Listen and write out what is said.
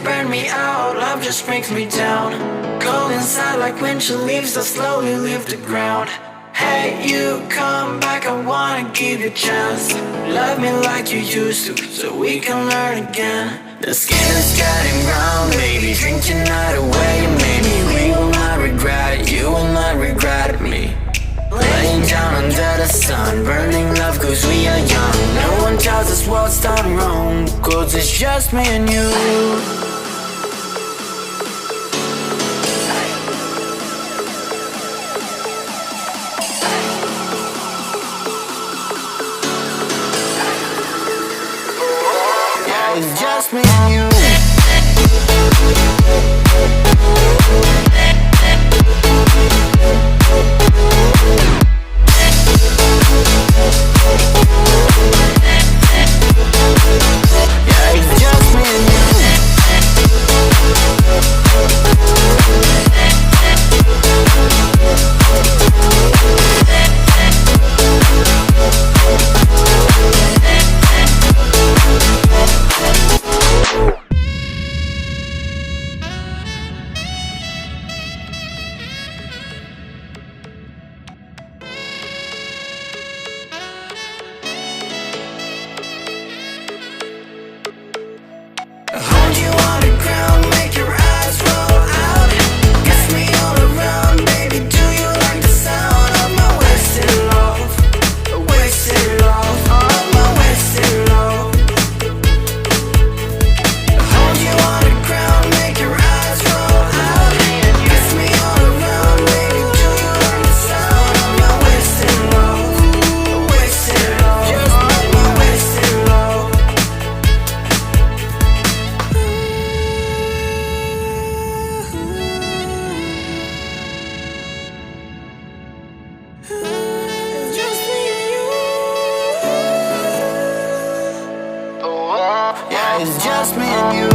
burn me out, love just brings me down. Cold inside like winter leaves that slowly leave the ground. Hey, you come back, I wanna give you a chance. Love me like you used to, so we can learn again. The skin is getting brown, baby, drink your night away. Maybe we will not regret it, you will not regret me. Laying down under the sun, burning love cause we are young. No one tells us what's done wrong, cause it's just me and you. It's just me and you. Yeah, it's just me and you. Hold you on the ground, make your eyes roll out. Kiss me all around, baby, do you like the sound of my wasted love? Wasted love, of my wasted love. Hold you on the ground, make your eyes roll out. Kiss me all around, baby, do you like the sound of my wasted love? Wasted love, just of my wasted love. It's just me and you. Yeah, it's just me and you.